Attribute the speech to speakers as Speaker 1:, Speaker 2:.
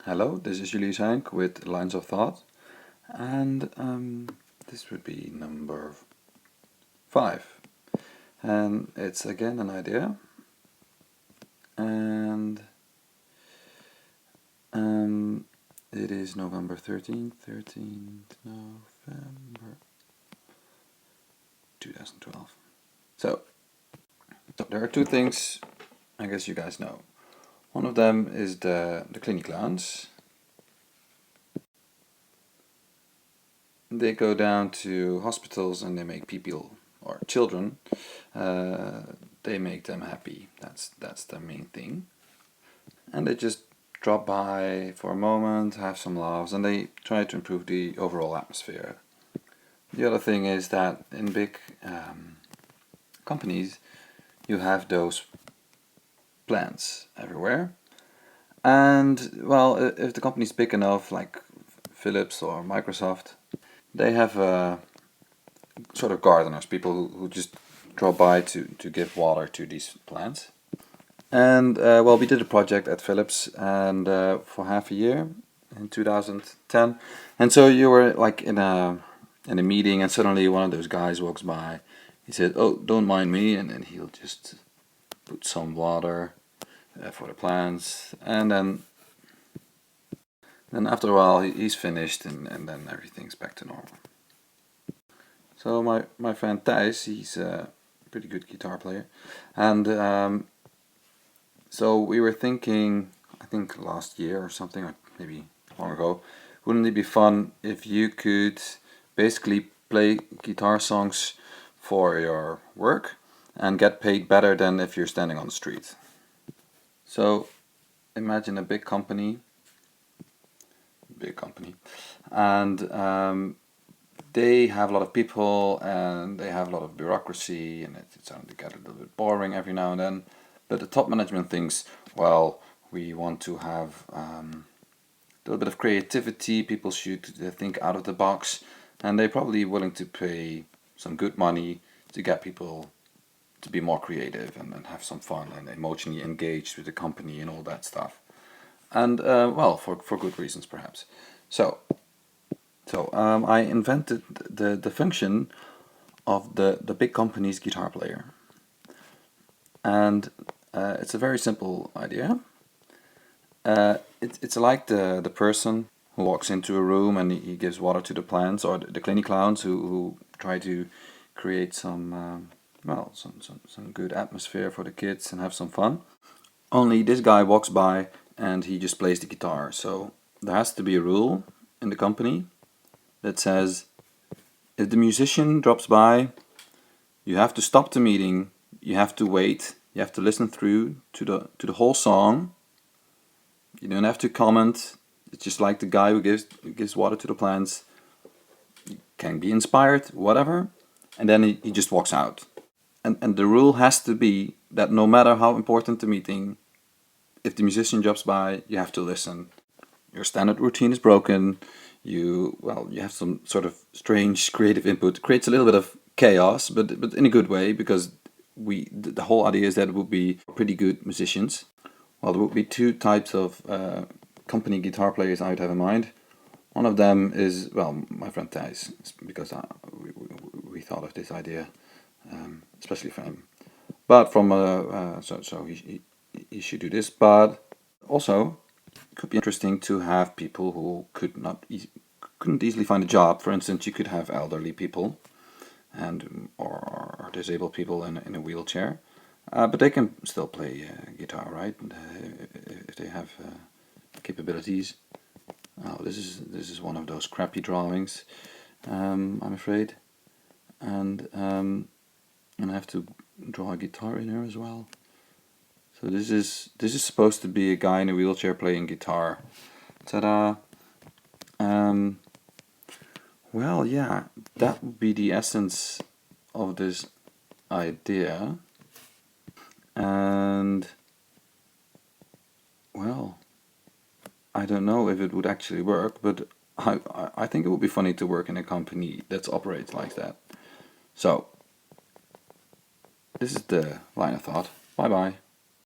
Speaker 1: Hello, this is Julius Henk with Lines of Thought, and this would be number 5. And it's again an idea, and it is November 13th, November 2012. So there are two things I guess you guys know. One of them is the Clinic Clowns. They go down to hospitals and they make people or children. They make them happy. That's the main thing. And they just drop by for a moment, have some laughs, and they try to improve the overall atmosphere. The other thing is that in big companies, you have those plants everywhere. And well, if the company's big enough, like Philips or Microsoft, they have sort of gardeners, people who just drop by to give water to these plants. And well, we did a project at Philips, and for half a year in 2010. And so you were like in a meeting, and suddenly one of those guys walks by. He said, "Oh, don't mind me," and then he'll just put some water for the plants, and then after a while he's finished, and then everything's back to normal. So my friend Thijs, he's a pretty good guitar player, and so we were thinking, I think last year or something, or maybe long ago, wouldn't it be fun if you could basically play guitar songs for your work and get paid better than if you're standing on the street? So imagine a big company, and they have a lot of people and they have a lot of bureaucracy, and it's starting to get a little bit boring every now and then. But the top management thinks, well, we want to have a little bit of creativity. People should think out of the box, and they're probably willing to pay some good money to get people to be more creative and have some fun and emotionally engaged with the company and all that stuff. And well, for good reasons perhaps. So I invented the function of the big company's guitar player, and it's a very simple idea. It's like the person who walks into a room and he gives water to the plants, or the Clinic Clowns who try to create some well, some good atmosphere for the kids and have some fun. Only this guy walks by and he just plays the guitar. So there has to be a rule in the company that says if the musician drops by, you have to stop the meeting, you have to wait, you have to listen through to the whole song. You don't have to comment. It's just like the guy who gives water to the plants. You can be inspired, whatever, and then he just walks out. And the rule has to be that no matter how important the meeting, if the musician drops by, you have to listen. Your standard routine is broken. You have some sort of strange creative input. It creates a little bit of chaos, but in a good way, because the whole idea is that it would be pretty good musicians. Well, there would be two types of company guitar players I would have in mind. One of them is, well, my friend Thijs, because we thought of this idea, especially for him. But from so he should do this. But also, it could be interesting to have people who couldn't easily find a job. For instance, you could have elderly people and or disabled people in a wheelchair. But they can still play guitar, right? If they have capabilities. Oh, this is one of those crappy drawings, I'm afraid, and I have to draw a guitar in here as well. So this is supposed to be a guy in a wheelchair playing guitar. Ta-da! Well, yeah, that would be the essence of this idea. And well, I don't know if it would actually work, but I think it would be funny to work in a company that operates like that. So, this is the line of thought. Bye bye.